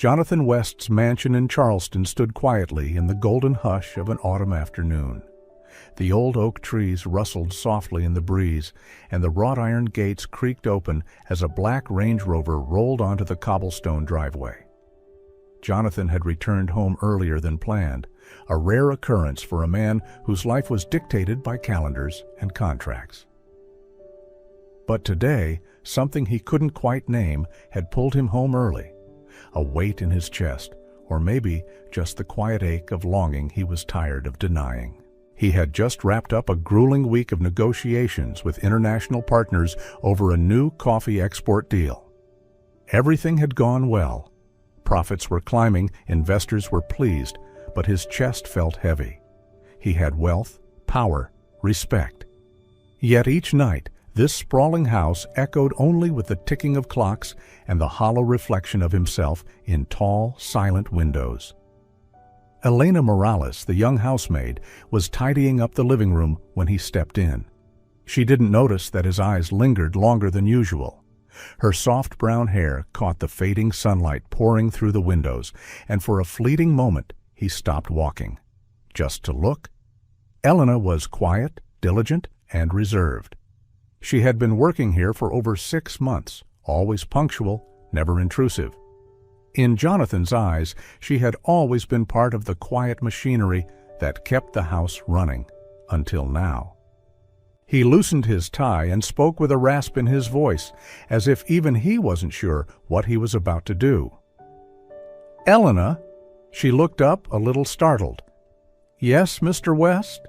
Jonathan West's mansion in Charleston stood quietly in the golden hush of an autumn afternoon. The old oak trees rustled softly in the breeze, and the wrought-iron gates creaked open as a black Range Rover rolled onto the cobblestone driveway. Jonathan had returned home earlier than planned, a rare occurrence for a man whose life was dictated by calendars and contracts. But today, something he couldn't quite name had pulled him home early. A weight in his chest, or maybe just the quiet ache of longing he was tired of denying. He had just wrapped up a grueling week of negotiations with international partners over a new coffee export deal. Everything had gone well. Profits were climbing, investors were pleased, but his chest felt heavy. He had wealth, power, respect. Yet each night, this sprawling house echoed only with the ticking of clocks and the hollow reflection of himself in tall, silent windows. Elena Morales, the young housemaid, was tidying up the living room when he stepped in. She didn't notice that his eyes lingered longer than usual. Her soft brown hair caught the fading sunlight pouring through the windows, and for a fleeting moment he stopped walking, just to look. Elena was quiet, diligent, and reserved. She had been working here for over 6 months, always punctual, never intrusive. In Jonathan's eyes, she had always been part of the quiet machinery that kept the house running, until now. He loosened his tie and spoke with a rasp in his voice, as if even he wasn't sure what he was about to do. "Elena?" She looked up, a little startled. "Yes, Mr. West?"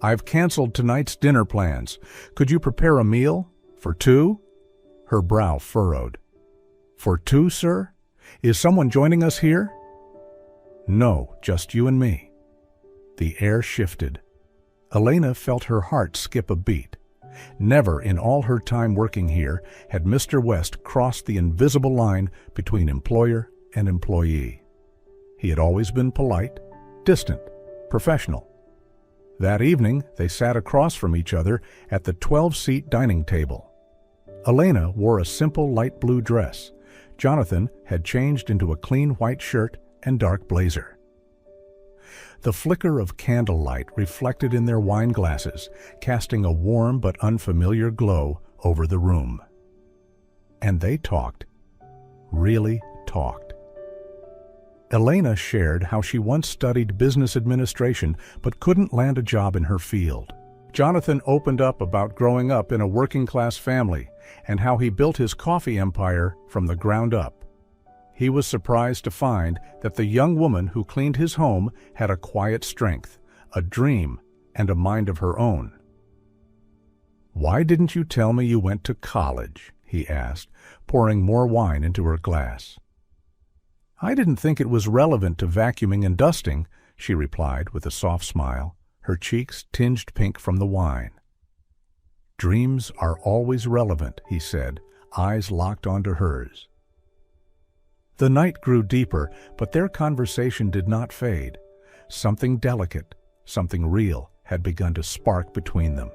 "I've canceled tonight's dinner plans. Could you prepare a meal? For 2? Her brow furrowed. "For 2, sir? Is someone joining us here?" "No, just you and me." The air shifted. Elena felt her heart skip a beat. Never in all her time working here had Mr. West crossed the invisible line between employer and employee. He had always been polite, distant, professional. That evening, they sat across from each other at the 12-seat dining table. Elena wore a simple light blue dress. Jonathan had changed into a clean white shirt and dark blazer. The flicker of candlelight reflected in their wine glasses, casting a warm but unfamiliar glow over the room. And they talked, really talked. Elena shared how she once studied business administration but couldn't land a job in her field. Jonathan opened up about growing up in a working-class family and how he built his coffee empire from the ground up. He was surprised to find that the young woman who cleaned his home had a quiet strength, a dream, and a mind of her own. "Why didn't you tell me you went to college?" he asked, pouring more wine into her glass. "I didn't think it was relevant to vacuuming and dusting," she replied with a soft smile, her cheeks tinged pink from the wine. "Dreams are always relevant," he said, eyes locked onto hers. The night grew deeper, but their conversation did not fade. Something delicate, something real, had begun to spark between them.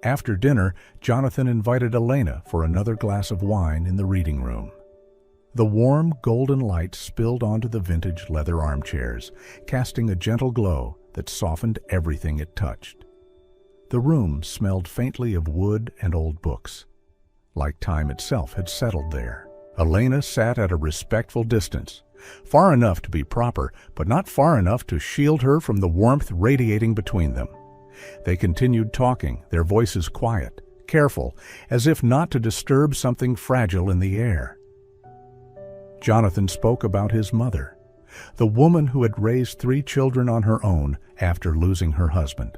After dinner, Jonathan invited Elena for another glass of wine in the reading room. The warm, golden light spilled onto the vintage leather armchairs, casting a gentle glow that softened everything it touched. The room smelled faintly of wood and old books, like time itself had settled there. Elena sat at a respectful distance, far enough to be proper, but not far enough to shield her from the warmth radiating between them. They continued talking, their voices quiet, careful, as if not to disturb something fragile in the air. Jonathan spoke about his mother, the woman who had raised 3 children on her own after losing her husband.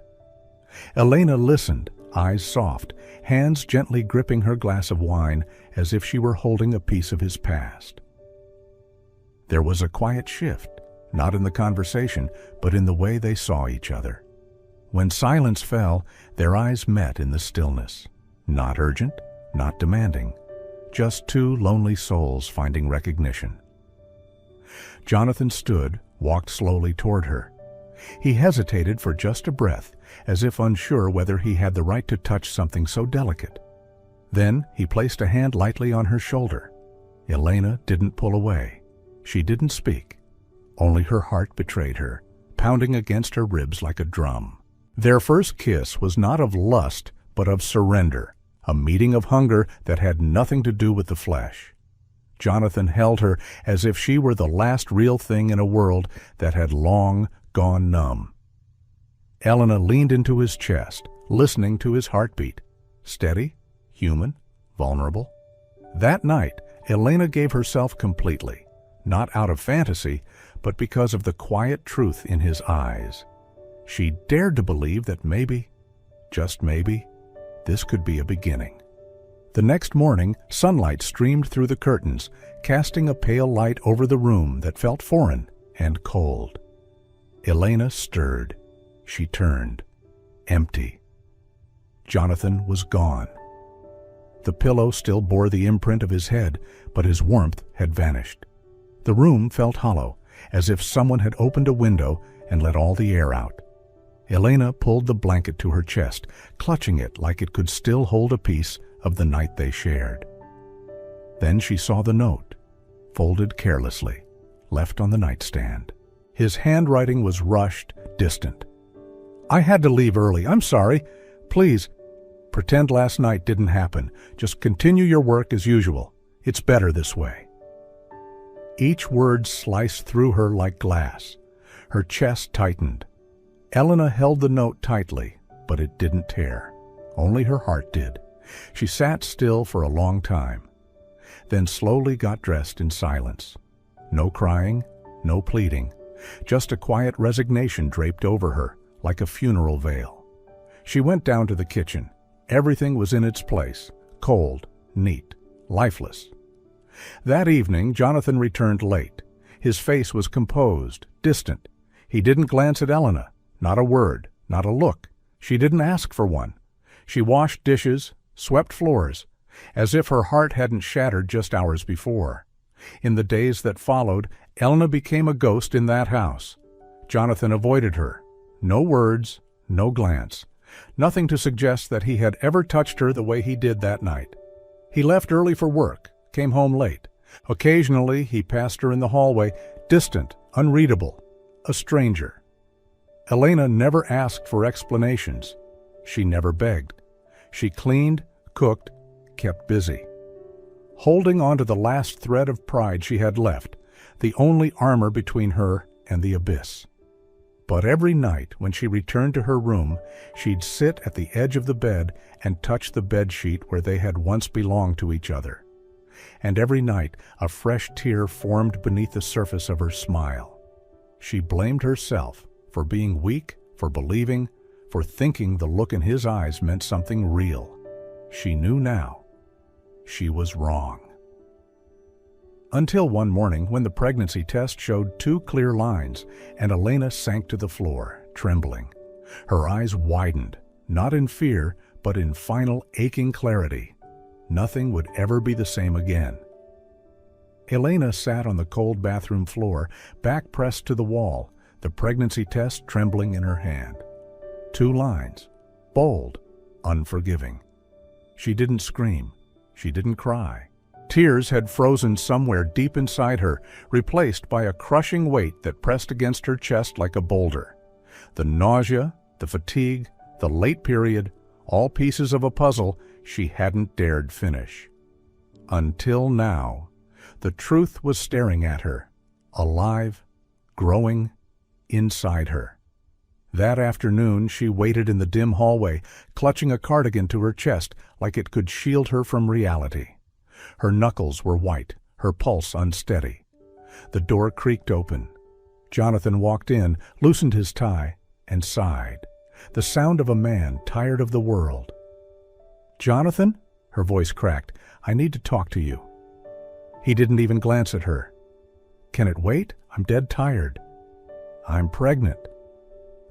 Elena listened, eyes soft, hands gently gripping her glass of wine as if she were holding a piece of his past. There was a quiet shift, not in the conversation, but in the way they saw each other. When silence fell, their eyes met in the stillness, not urgent, not demanding, just 2 lonely souls finding recognition. Jonathan stood, walked slowly toward her. He hesitated for just a breath, as if unsure whether he had the right to touch something so delicate. Then he placed a hand lightly on her shoulder. Elena didn't pull away. She didn't speak. Only her heart betrayed her, pounding against her ribs like a drum. Their first kiss was not of lust, but of surrender, a meeting of hunger that had nothing to do with the flesh. Jonathan held her as if she were the last real thing in a world that had long gone numb. Elena leaned into his chest, listening to his heartbeat. Steady, human, vulnerable. That night, Elena gave herself completely, not out of fantasy, but because of the quiet truth in his eyes. She dared to believe that maybe, just maybe, this could be a beginning. The next morning, sunlight streamed through the curtains, casting a pale light over the room that felt foreign and cold. Elena stirred. She turned. Empty. Jonathan was gone. The pillow still bore the imprint of his head, but his warmth had vanished. The room felt hollow, as if someone had opened a window and let all the air out. Elena pulled the blanket to her chest, clutching it like it could still hold a piece of the night they shared. Then she saw the note, folded carelessly, left on the nightstand. His handwriting was rushed, distant. "I had to leave early. I'm sorry. Please, pretend last night didn't happen. Just continue your work as usual. It's better this way." Each word sliced through her like glass. Her chest tightened. Elena held the note tightly, but it didn't tear. Only her heart did. She sat still for a long time, then slowly got dressed in silence. No crying, no pleading, just a quiet resignation draped over her, like a funeral veil. She went down to the kitchen. Everything was in its place, cold, neat, lifeless. That evening, Jonathan returned late. His face was composed, distant. He didn't glance at Elena. Not a word, not a look. She didn't ask for one. She washed dishes, swept floors, as if her heart hadn't shattered just hours before. In the days that followed, Elena became a ghost in that house. Jonathan avoided her. No words, no glance. Nothing to suggest that he had ever touched her the way he did that night. He left early for work, came home late. Occasionally, he passed her in the hallway, distant, unreadable, a stranger. Elena never asked for explanations. She never begged. She cleaned, cooked, kept busy. Holding on to the last thread of pride she had left, the only armor between her and the abyss. But every night when she returned to her room, she'd sit at the edge of the bed and touch the bedsheet where they had once belonged to each other. And every night a fresh tear formed beneath the surface of her smile. She blamed herself for being weak, for believing, for thinking the look in his eyes meant something real. She knew now. She was wrong. Until one morning when the pregnancy test showed 2 clear lines and Elena sank to the floor, trembling. Her eyes widened, not in fear, but in final aching clarity. Nothing would ever be the same again. Elena sat on the cold bathroom floor, back pressed to the wall, the pregnancy test trembling in her hand. 2 lines, bold, unforgiving. She didn't scream. She didn't cry. Tears had frozen somewhere deep inside her, replaced by a crushing weight that pressed against her chest like a boulder. The nausea, the fatigue, the late period, all pieces of a puzzle she hadn't dared finish. Until now, the truth was staring at her, alive, growing, inside her. That afternoon she waited in the dim hallway, clutching a cardigan to her chest like it could shield her from reality. Her knuckles were white, her pulse unsteady. The door creaked open. Jonathan walked in, loosened his tie, and sighed. The sound of a man tired of the world. "Jonathan?" Her voice cracked. "I need to talk to you." He didn't even glance at her. "Can it wait? I'm dead tired." "I'm pregnant."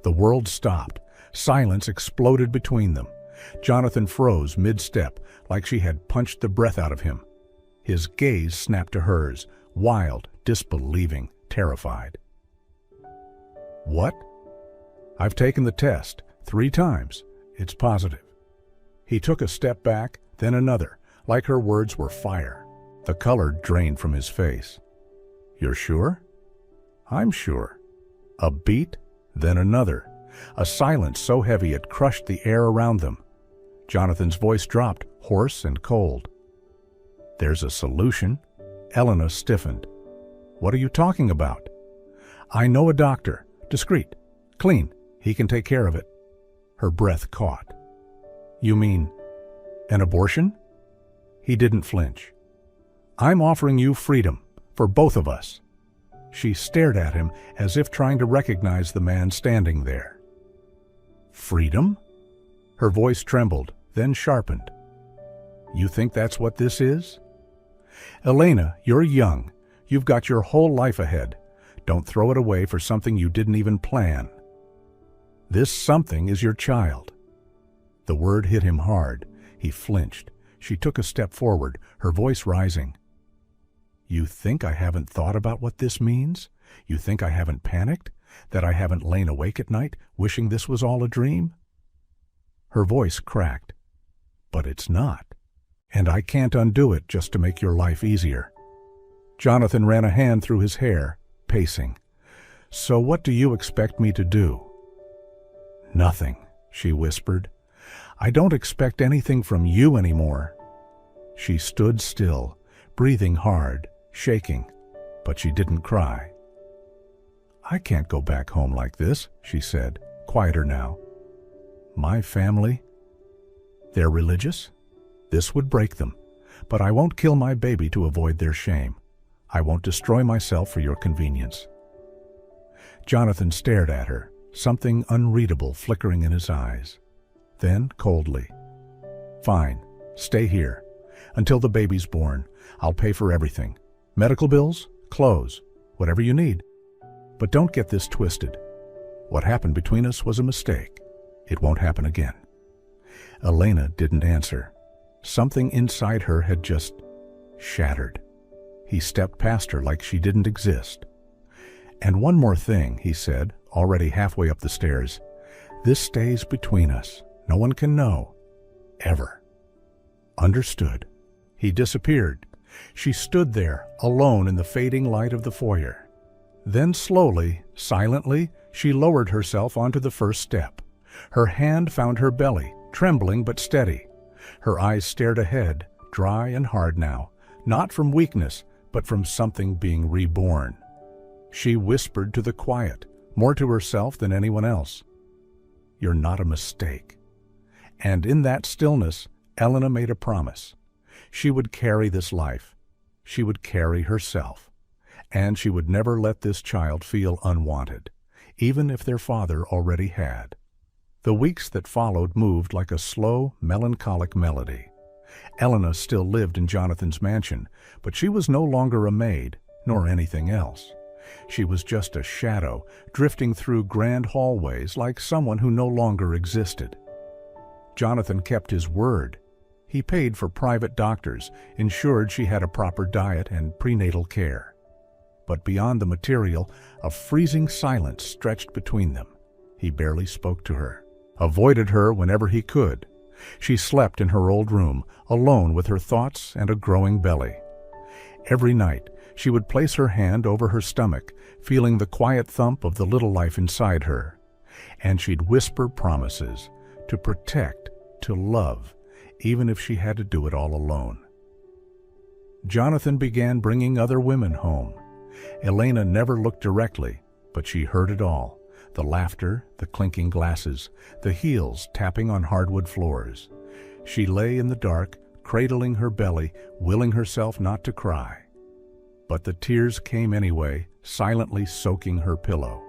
The world stopped. Silence exploded between them. Jonathan froze mid-step, like she had punched the breath out of him. His gaze snapped to hers, wild, disbelieving, terrified. "What?" "I've taken the test 3 times. It's positive." He took a step back, then another, like her words were fire. The color drained from his face. "You're sure?" "I'm sure." A beat, then another. A silence so heavy it crushed the air around them. Jonathan's voice dropped, hoarse and cold. "There's a solution." Elena stiffened. "What are you talking about?" "I know a doctor. Discreet. Clean. He can take care of it." Her breath caught. "You mean an abortion?" He didn't flinch. "I'm offering you freedom, for both of us." She stared at him as if trying to recognize the man standing there. "Freedom?" Her voice trembled, then sharpened. "You think that's what this is?" "Elena, you're young. You've got your whole life ahead. Don't throw it away for something you didn't even plan. This something is your child." The word hit him hard. He flinched. She took a step forward, her voice rising. "You think I haven't thought about what this means? You think I haven't panicked? That I haven't lain awake at night, wishing this was all a dream?" Her voice cracked. "But it's not. And I can't undo it just to make your life easier." Jonathan ran a hand through his hair, pacing. "So what do you expect me to do?" "Nothing," she whispered. "I don't expect anything from you anymore." She stood still, breathing hard, shaking, but she didn't cry. "I can't go back home like this," she said, quieter now. "My family? They're religious? This would break them, but I won't kill my baby to avoid their shame. I won't destroy myself for your convenience." Jonathan stared at her, something unreadable flickering in his eyes. Then, coldly, "Fine, stay here. Until the baby's born, I'll pay for everything. Medical bills, clothes, whatever you need. But don't get this twisted. What happened between us was a mistake. It won't happen again." Elena didn't answer. Something inside her had just shattered. He stepped past her like she didn't exist. "And one more thing," he said, already halfway up the stairs. "This stays between us. No one can know. Ever." "Understood." He disappeared. She stood there, alone in the fading light of the foyer. Then slowly, silently, she lowered herself onto the first step. Her hand found her belly, trembling but steady. Her eyes stared ahead, dry and hard now, not from weakness, but from something being reborn. She whispered to the quiet, more to herself than anyone else. "You're not a mistake." And in that stillness, Elena made a promise. She would carry this life. She would carry herself. And she would never let this child feel unwanted, even if their father already had. The weeks that followed moved like a slow, melancholic melody. Elena still lived in Jonathan's mansion, but she was no longer a maid, nor anything else. She was just a shadow, drifting through grand hallways like someone who no longer existed. Jonathan kept his word. He paid for private doctors, ensured she had a proper diet and prenatal care. But beyond the material, a freezing silence stretched between them. He barely spoke to her, avoided her whenever he could. She slept in her old room, alone with her thoughts and a growing belly. Every night, she would place her hand over her stomach, feeling the quiet thump of the little life inside her. And she'd whisper promises, to protect, to love, even if she had to do it all alone. Jonathan began bringing other women home. Elena never looked directly, but she heard it all. The laughter, the clinking glasses, the heels tapping on hardwood floors. She lay in the dark, cradling her belly, willing herself not to cry. But the tears came anyway, silently soaking her pillow.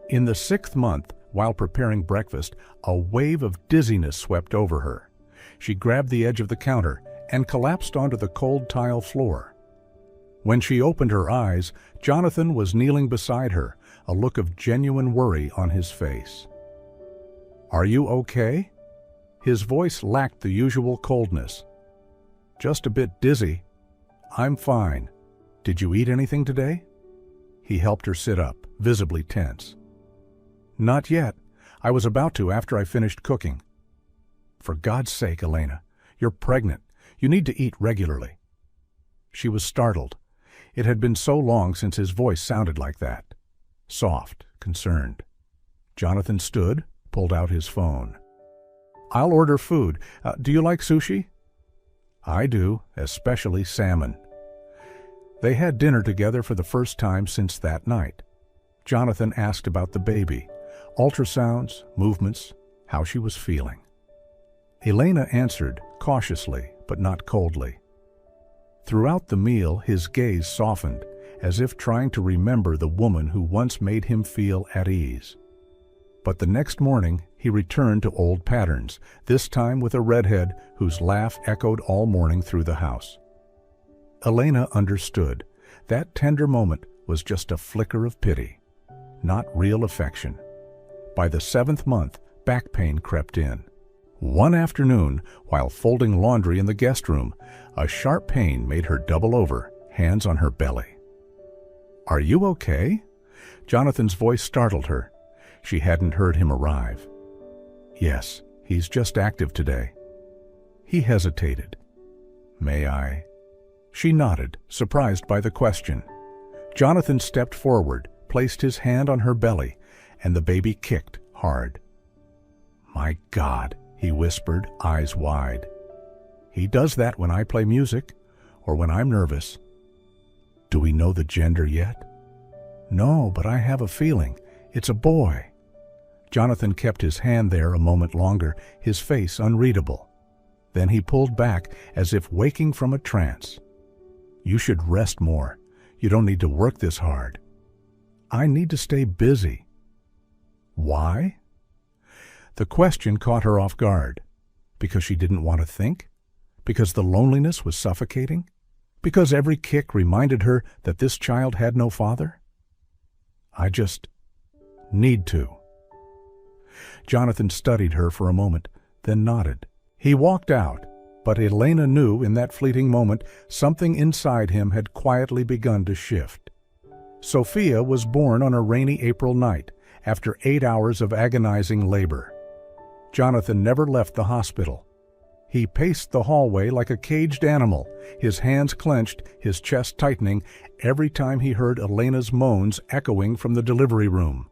In the 6th month, while preparing breakfast, a wave of dizziness swept over her. She grabbed the edge of the counter and collapsed onto the cold tile floor. When she opened her eyes, Jonathan was kneeling beside her, a look of genuine worry on his face. "Are you okay?" His voice lacked the usual coldness. "Just a bit dizzy. I'm fine. Did you eat anything today?" He helped her sit up, visibly tense. "Not yet. I was about to after I finished cooking." "For God's sake, Elena, you're pregnant. You need to eat regularly." She was startled. It had been so long since his voice sounded like that. Soft, concerned. Jonathan stood, pulled out his phone. "I'll order food. Do you like sushi?" "I do, especially salmon." They had dinner together for the first time since that night. Jonathan asked about the baby, ultrasounds, movements, how she was feeling. Elena answered, cautiously, but not coldly. Throughout the meal, his gaze softened, as if trying to remember the woman who once made him feel at ease. But the next morning, he returned to old patterns, this time with a redhead whose laugh echoed all morning through the house. Elena understood. That tender moment was just a flicker of pity, not real affection. By the 7th month, back pain crept in. One afternoon, while folding laundry in the guest room, a sharp pain made her double over, hands on her belly. "Are you okay?" Jonathan's voice startled her. She hadn't heard him arrive. "Yes, he's just active today." He hesitated. "May I?" She nodded, surprised by the question. Jonathan stepped forward, placed his hand on her belly, and the baby kicked hard. "My God," he whispered, eyes wide. "He does that when I play music, or when I'm nervous." "Do we know the gender yet?" "No, but I have a feeling. It's a boy." Jonathan kept his hand there a moment longer, his face unreadable. Then he pulled back, as if waking from a trance. "You should rest more. You don't need to work this hard." "I need to stay busy." "Why?" The question caught her off guard. Because she didn't want to think? Because the loneliness was suffocating? Because every kick reminded her that this child had no father? "I just need to." Jonathan studied her for a moment, then nodded. He walked out, but Elena knew in that fleeting moment something inside him had quietly begun to shift. Sophia was born on a rainy April night, after 8 hours of agonizing labor. Jonathan never left the hospital. He paced the hallway like a caged animal, his hands clenched, his chest tightening, every time he heard Elena's moans echoing from the delivery room.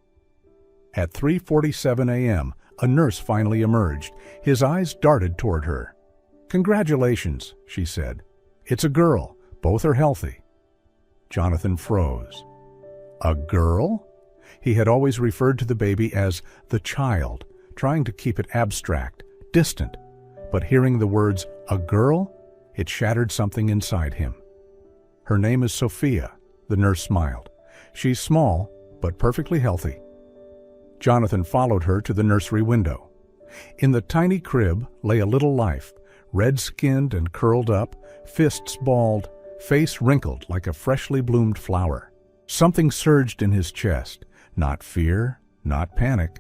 At 3:47 a.m., a nurse finally emerged. His eyes darted toward her. "Congratulations," she said. "It's a girl. Both are healthy." Jonathan froze. A girl? He had always referred to the baby as the child, trying to keep it abstract, distant. But hearing the words, "a girl," it shattered something inside him. "Her name is Sophia," the nurse smiled. "She's small, but perfectly healthy." Jonathan followed her to the nursery window. In the tiny crib lay a little life, red-skinned and curled up, fists balled, face wrinkled like a freshly bloomed flower. Something surged in his chest, not fear, not panic,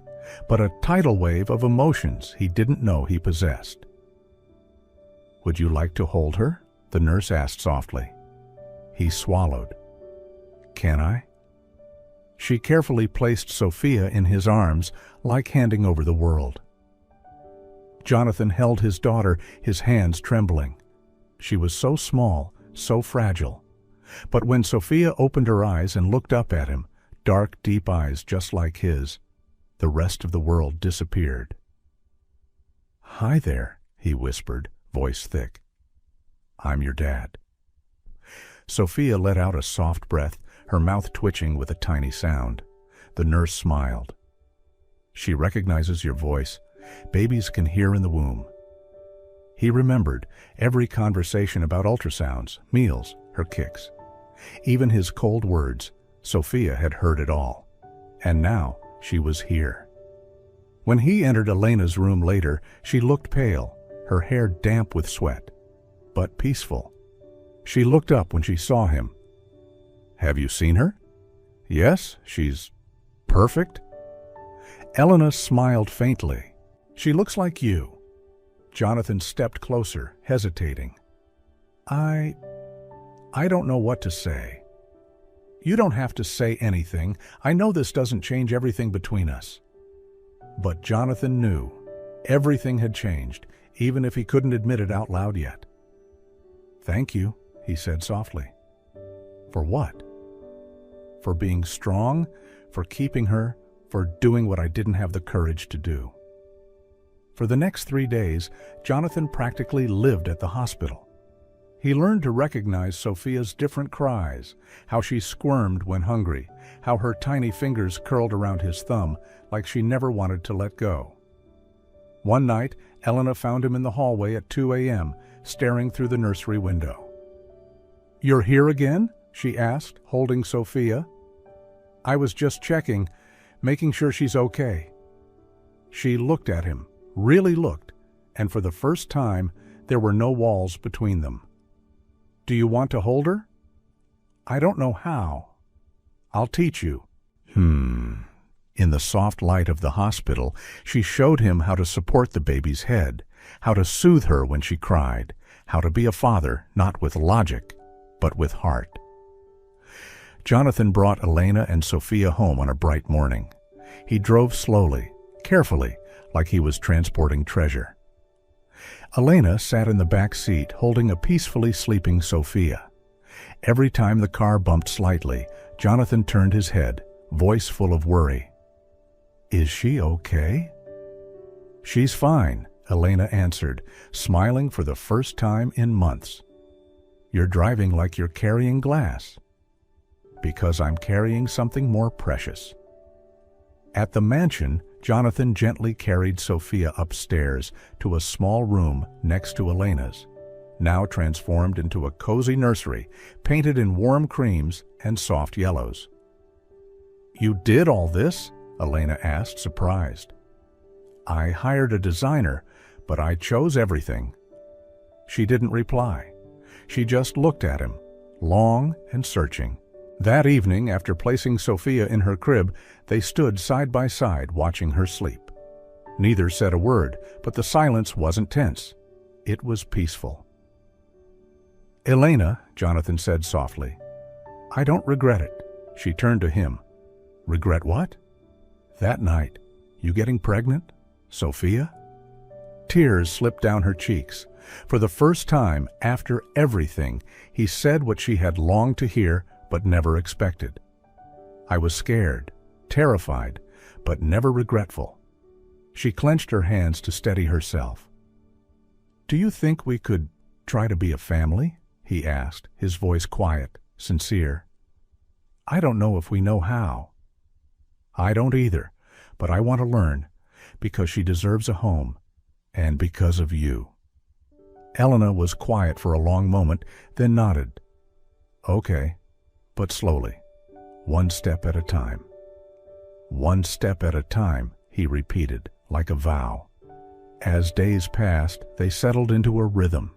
but a tidal wave of emotions he didn't know he possessed. "Would you like to hold her?" the nurse asked softly. He swallowed. "Can I?" She carefully placed Sophia in his arms, like handing over the world. Jonathan held his daughter, his hands trembling. She was so small, so fragile. But when Sophia opened her eyes and looked up at him, dark, deep eyes just like his, the rest of the world disappeared. "Hi there," he whispered, voice thick. "I'm your dad." Sophia let out a soft breath, her mouth twitching with a tiny sound. The nurse smiled. "She recognizes your voice. Babies can hear in the womb." He remembered every conversation about ultrasounds, meals, her kicks. Even his cold words, Sophia had heard it all. And now she was here. When he entered Elena's room later, she looked pale, her hair damp with sweat, but peaceful. She looked up when she saw him. "Have you seen her?" "Yes, she's perfect." Elena smiled faintly. "She looks like you." Jonathan stepped closer, hesitating. I don't know what to say." "You don't have to say anything. I know this doesn't change everything between us." But Jonathan knew. Everything had changed, even if he couldn't admit it out loud yet. "Thank you," he said softly. For what? For being strong, for keeping her, for doing what I didn't have the courage to do. For the next 3 days, Jonathan practically lived at the hospital. He learned to recognize Sophia's different cries, how she squirmed when hungry, how her tiny fingers curled around his thumb like she never wanted to let go. One night, Elena found him in the hallway at 2 a.m., staring through the nursery window. "You're here again?" she asked, holding Sophia. "I was just checking, making sure she's okay." She looked at him, really looked, and for the first time, there were no walls between them. "Do you want to hold her?" "I don't know how." "I'll teach you." In the soft light of the hospital, she showed him how to support the baby's head, how to soothe her when she cried, how to be a father not with logic, but with heart. Jonathan brought Elena and Sophia home on a bright morning. He drove slowly, carefully, like he was transporting treasure. Elena sat in the back seat holding a peacefully sleeping Sophia. Every time the car bumped slightly, Jonathan turned his head, voice full of worry. "Is she okay?" "She's fine," Elena answered, smiling for the first time in months. "You're driving like you're carrying glass." "Because I'm carrying something more precious." At the mansion, Jonathan gently carried Sophia upstairs to a small room next to Elena's, now transformed into a cozy nursery painted in warm creams and soft yellows. "You did all this?" Elena asked, surprised. "I hired a designer, but I chose everything." She didn't reply. She just looked at him, long and searching. That evening, after placing Sophia in her crib, they stood side by side watching her sleep. Neither said a word, but the silence wasn't tense. It was peaceful. "Elena," Jonathan said softly, "I don't regret it." She turned to him. "Regret what?" "That night. You getting pregnant? Sophia?" Tears slipped down her cheeks. For the first time, after everything, he said what she had longed to hear but never expected. "I was scared, terrified, but never regretful." She clenched her hands to steady herself. "Do you think we could try to be a family?" he asked, his voice quiet, sincere. "I don't know if we know how." "I don't either, but I want to learn, because she deserves a home, and because of you." Elena was quiet for a long moment, then nodded. "Okay, but slowly, one step at a time." "One step at a time," he repeated, like a vow. As days passed, they settled into a rhythm.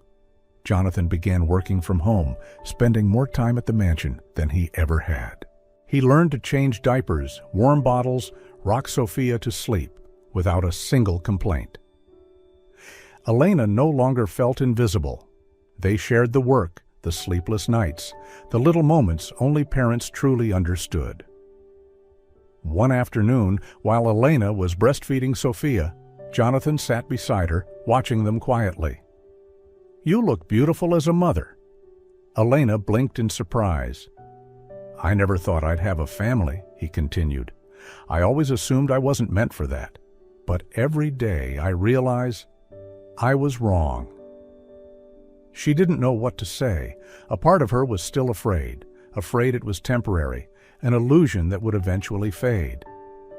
Jonathan began working from home, spending more time at the mansion than he ever had. He learned to change diapers, warm bottles, rock Sophia to sleep, without a single complaint. Elena no longer felt invisible. They shared the work, the sleepless nights, the little moments only parents truly understood. One afternoon, while Elena was breastfeeding Sophia, Jonathan sat beside her, watching them quietly. "You look beautiful as a mother." Elena blinked in surprise. "I never thought I'd have a family," he continued. "I always assumed I wasn't meant for that. But every day I realize I was wrong." She didn't know what to say. A part of her was still afraid it was temporary, an illusion that would eventually fade.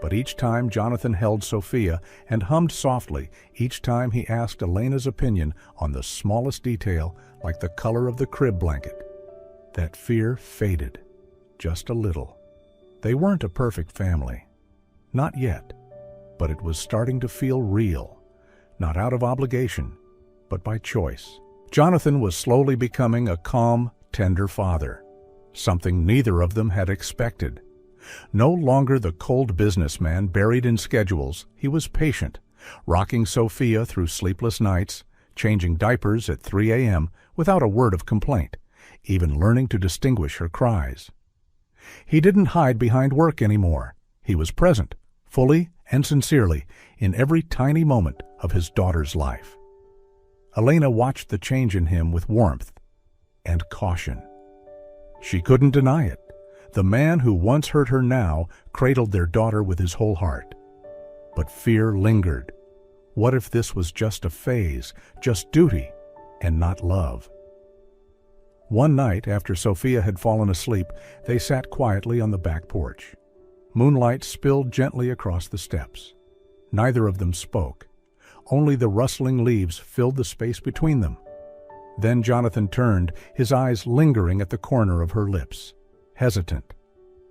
But each time Jonathan held Sophia and hummed softly, each time he asked Elena's opinion on the smallest detail, like the color of the crib blanket, that fear faded, just a little. They weren't a perfect family. Not yet. But it was starting to feel real, not out of obligation, but by choice. Jonathan was slowly becoming a calm, tender father, something neither of them had expected. No longer the cold businessman buried in schedules, he was patient, rocking Sophia through sleepless nights, changing diapers at 3 a.m. without a word of complaint, even learning to distinguish her cries. He didn't hide behind work anymore. He was present, fully and sincerely, in every tiny moment of his daughter's life. Elena watched the change in him with warmth. and caution. She couldn't deny it. The man who once hurt her now cradled their daughter with his whole heart. But fear lingered. What if this was just a phase, just duty, and not love? One night, after Sophia had fallen asleep, they sat quietly on the back porch. Moonlight spilled gently across the steps. Neither of them spoke. Only the rustling leaves filled the space between them. Then Jonathan turned, his eyes lingering at the corner of her lips, hesitant,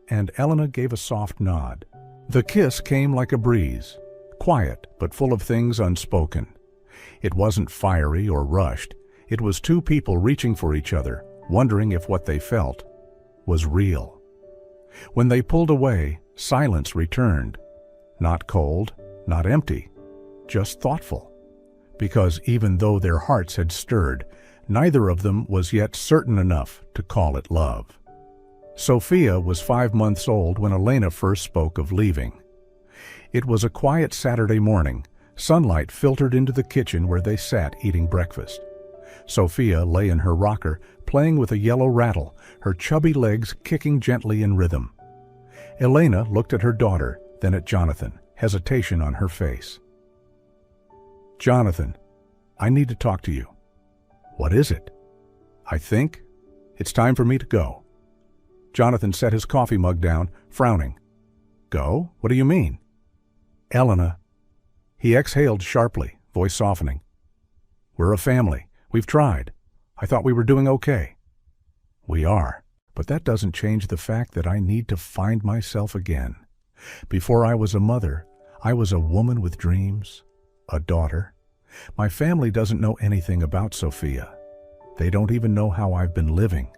and Elena gave a soft nod. The kiss came like a breeze, quiet but full of things unspoken. It wasn't fiery or rushed. It was two people reaching for each other, wondering if what they felt was real. When they pulled away, silence returned. Not cold, not empty, just thoughtful. Because even though their hearts had stirred, neither of them was yet certain enough to call it love. Sophia was 5 months old when Elena first spoke of leaving. It was a quiet Saturday morning. Sunlight filtered into the kitchen where they sat eating breakfast. Sophia lay in her rocker, playing with a yellow rattle, her chubby legs kicking gently in rhythm. Elena looked at her daughter, then at Jonathan, hesitation on her face. "Jonathan, I need to talk to you." "What is it?" "I think it's time for me to go." Jonathan set his coffee mug down, frowning. "Go? What do you mean?" "Elena." He exhaled sharply, voice softening. "We're a family. We've tried. I thought we were doing okay." "We are, but that doesn't change the fact that I need to find myself again. Before I was a mother, I was a woman with dreams, a daughter. My family doesn't know anything about Sophia. They don't even know how I've been living."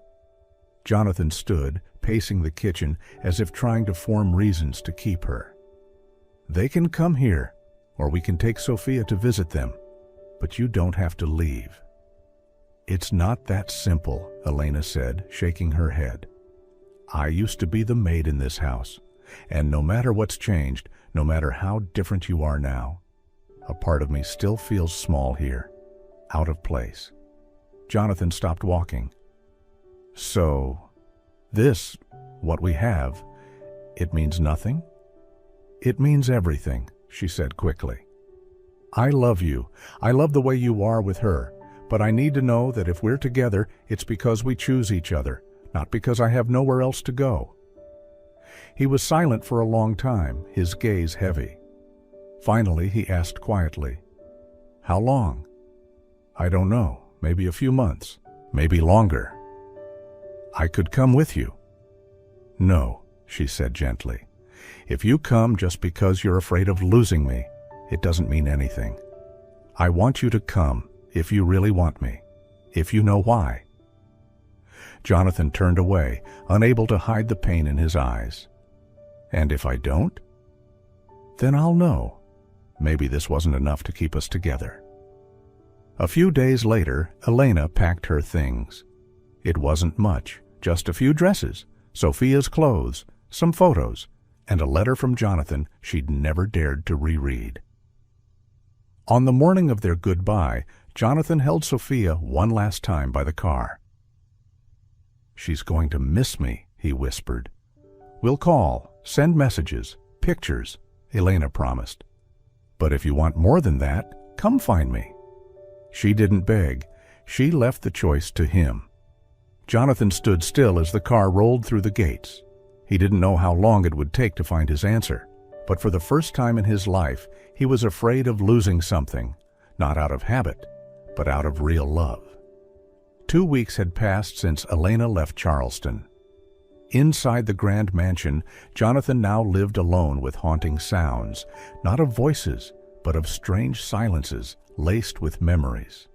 Jonathan stood, pacing the kitchen as if trying to form reasons to keep her. "They can come here, or we can take Sophia to visit them, but you don't have to leave." "It's not that simple," Elena said, shaking her head. "I used to be the maid in this house, and no matter what's changed, no matter how different you are now, a part of me still feels small here, out of place." Jonathan stopped walking. "So, this, what we have, it means nothing?" "It means everything," she said quickly. "I love you. I love the way you are with her, but I need to know that if we're together, it's because we choose each other, not because I have nowhere else to go." He was silent for a long time, his gaze heavy. Finally, he asked quietly, "How long?" "I don't know. Maybe a few months. Maybe longer." "I could come with you." "No," she said gently. "If you come just because you're afraid of losing me, it doesn't mean anything. I want you to come if you really want me, if you know why." Jonathan turned away, unable to hide the pain in his eyes. "And if I don't?" "Then I'll know. Maybe this wasn't enough to keep us together." A few days later, Elena packed her things. It wasn't much, just a few dresses, Sophia's clothes, some photos, and a letter from Jonathan she'd never dared to reread. On the morning of their goodbye, Jonathan held Sophia one last time by the car. "She's going to miss me," he whispered. "We'll call, send messages, pictures," Elena promised. "But if you want more than that, come find me." She didn't beg. She left the choice to him. Jonathan stood still as the car rolled through the gates. He didn't know how long it would take to find his answer, but for the first time in his life, he was afraid of losing something, not out of habit, but out of real love. 2 weeks had passed since Elena left Charleston. Inside the grand mansion, Jonathan now lived alone with haunting sounds, not of voices, but of strange silences laced with memories.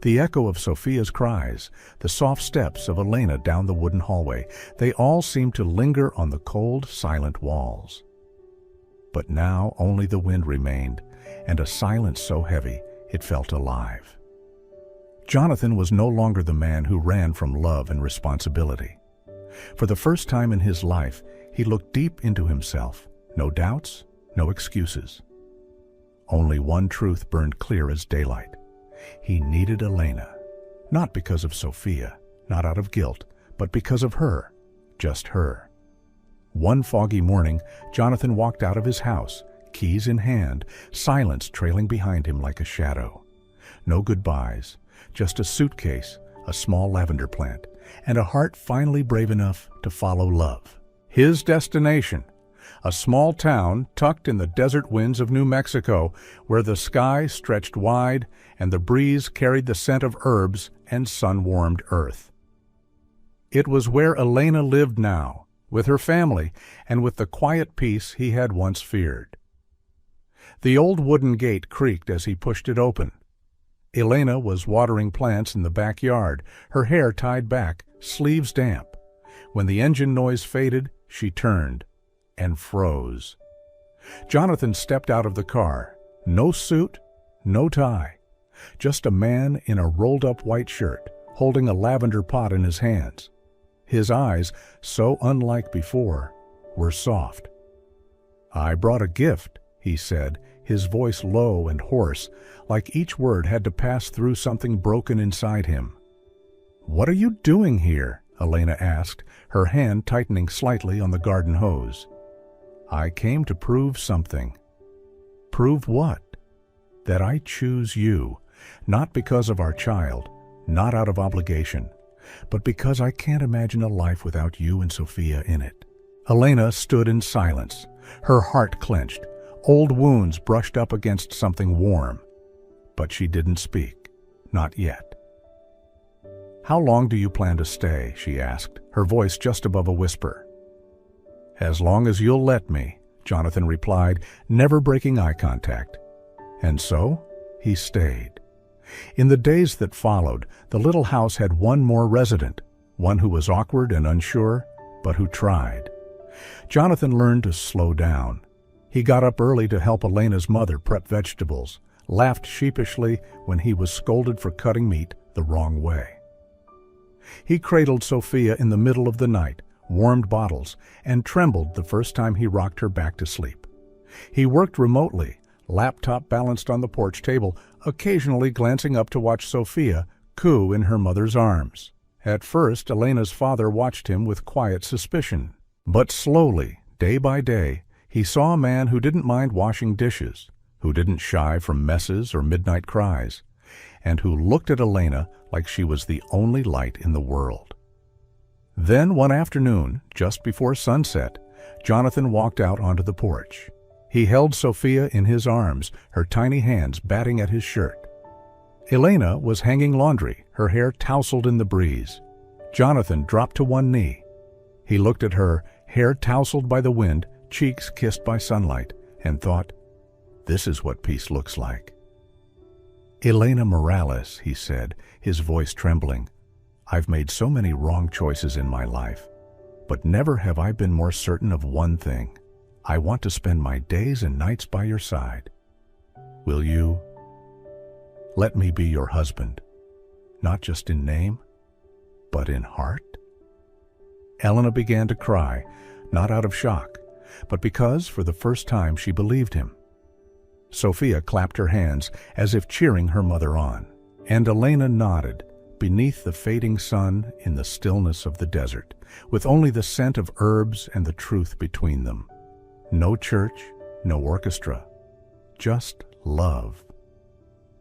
The echo of Sophia's cries, the soft steps of Elena down the wooden hallway, they all seemed to linger on the cold, silent walls. But now only the wind remained, and a silence so heavy it felt alive. Jonathan was no longer the man who ran from love and responsibility. For the first time in his life, he looked deep into himself. No doubts, no excuses. Only one truth burned clear as daylight. He needed Elena, not because of Sophia, not out of guilt, but because of her, just her. One foggy morning, Jonathan walked out of his house, keys in hand, silence trailing behind him like a shadow. No goodbyes, just a suitcase, a small lavender plant, and a heart finally brave enough to follow love. His destination, a small town tucked in the desert winds of New Mexico, where the sky stretched wide and the breeze carried the scent of herbs and sun-warmed earth. It was where Elena lived now, with her family and with the quiet peace he had once feared. The old wooden gate creaked as he pushed it open. Elena was watering plants in the backyard, her hair tied back, sleeves damp. When the engine noise faded, she turned and froze. Jonathan stepped out of the car. No suit, no tie. Just a man in a rolled-up white shirt, holding a lavender pot in his hands. His eyes, so unlike before, were soft. "I brought a gift," he said, his voice low and hoarse, like each word had to pass through something broken inside him. "What are you doing here?" Elena asked, her hand tightening slightly on the garden hose. "I came to prove something." "Prove what?" "That I choose you, not because of our child, not out of obligation, but because I can't imagine a life without you and Sophia in it." Elena stood in silence, her heart clenched, old wounds brushed up against something warm. But she didn't speak, not yet. "How long do you plan to stay?" she asked, her voice just above a whisper. "As long as you'll let me," Jonathan replied, never breaking eye contact. And so he stayed. In the days that followed, the little house had one more resident, one who was awkward and unsure, but who tried. Jonathan learned to slow down. He got up early to help Elena's mother prep vegetables, laughed sheepishly when he was scolded for cutting meat the wrong way. He cradled Sophia in the middle of the night, warmed bottles, and trembled the first time he rocked her back to sleep. He worked remotely, laptop balanced on the porch table, occasionally glancing up to watch Sophia coo in her mother's arms. At first, Elena's father watched him with quiet suspicion. But slowly, day by day, he saw a man who didn't mind washing dishes, who didn't shy from messes or midnight cries, and who looked at Elena like she was the only light in the world. Then one afternoon, just before sunset, Jonathan walked out onto the porch. He held Sophia in his arms, her tiny hands batting at his shirt. Elena was hanging laundry, her hair tousled in the breeze. Jonathan dropped to one knee. He looked at her, hair tousled by the wind, cheeks kissed by sunlight, and thought, "This is what peace looks like." "Elena Morales," he said, his voice trembling, "I've made so many wrong choices in my life, but never have I been more certain of one thing. I want to spend my days and nights by your side. Will you let me be your husband, not just in name, but in heart?" Elena began to cry, not out of shock, but because for the first time she believed him. Sophia clapped her hands as if cheering her mother on, and Elena nodded beneath the fading sun in the stillness of the desert, with only the scent of herbs and the truth between them. No church, no orchestra, just love.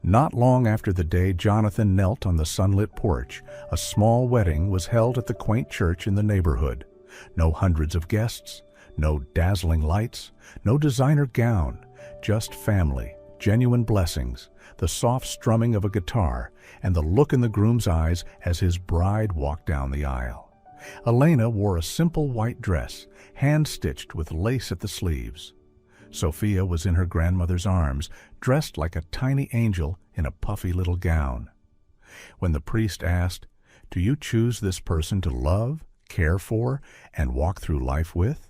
Not long after the day Jonathan knelt on the sunlit porch, a small wedding was held at the quaint church in the neighborhood. No hundreds of guests, no dazzling lights, no designer gown, just family, genuine blessings, the soft strumming of a guitar, and the look in the groom's eyes as his bride walked down the aisle. Elena wore a simple white dress, hand-stitched with lace at the sleeves. Sophia was in her grandmother's arms, dressed like a tiny angel in a puffy little gown. When the priest asked, "Do you choose this person to love, care for, and walk through life with?"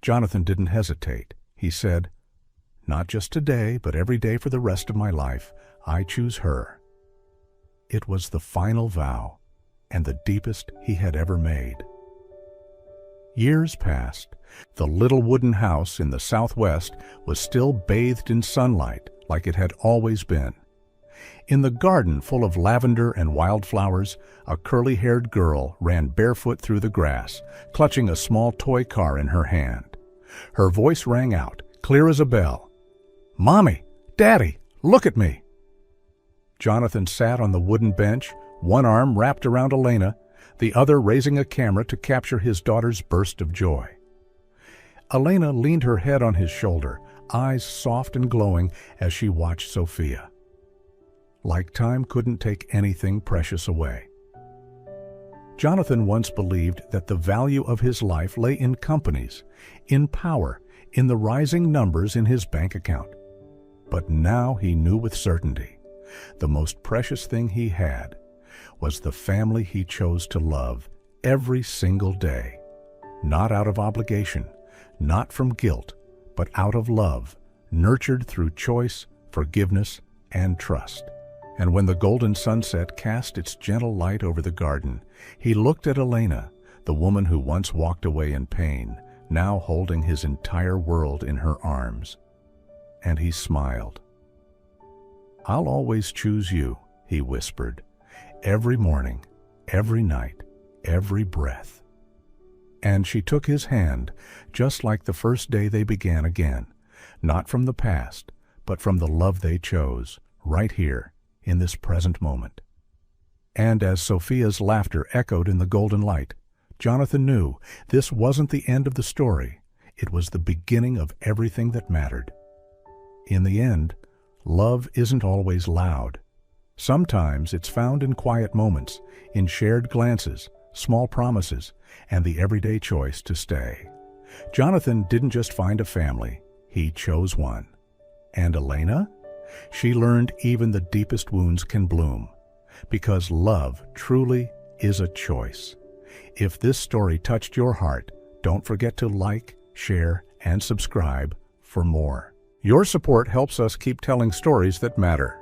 Jonathan didn't hesitate. He said, "Not just today, but every day for the rest of my life, I choose her." It was the final vow, and the deepest he had ever made. Years passed. The little wooden house in the southwest was still bathed in sunlight like it had always been. In the garden full of lavender and wildflowers, a curly-haired girl ran barefoot through the grass, clutching a small toy car in her hand. Her voice rang out, clear as a bell. "Mommy! Daddy! Look at me!" Jonathan sat on the wooden bench, one arm wrapped around Elena, the other raising a camera to capture his daughter's burst of joy. Elena leaned her head on his shoulder, eyes soft and glowing as she watched Sophia. Like time couldn't take anything precious away. Jonathan once believed that the value of his life lay in companies, in power, in the rising numbers in his bank account. But now he knew with certainty the most precious thing he had was the family he chose to love every single day, not out of obligation, not from guilt, but out of love, nurtured through choice, forgiveness, and trust. And when the golden sunset cast its gentle light over the garden, he looked at Elena, the woman who once walked away in pain, now holding his entire world in her arms. And he smiled. "I'll always choose you," he whispered, "every morning, every night, every breath." And she took his hand, just like the first day they began again, not from the past, but from the love they chose, right here, in this present moment. And as Sophia's laughter echoed in the golden light, Jonathan knew this wasn't the end of the story. It was the beginning of everything that mattered. In the end, love isn't always loud. Sometimes it's found in quiet moments, in shared glances, small promises, and the everyday choice to stay. Jonathan didn't just find a family, he chose one. And Elena? She learned even the deepest wounds can bloom, because love truly is a choice. If this story touched your heart, don't forget to like, share, and subscribe for more. Your support helps us keep telling stories that matter.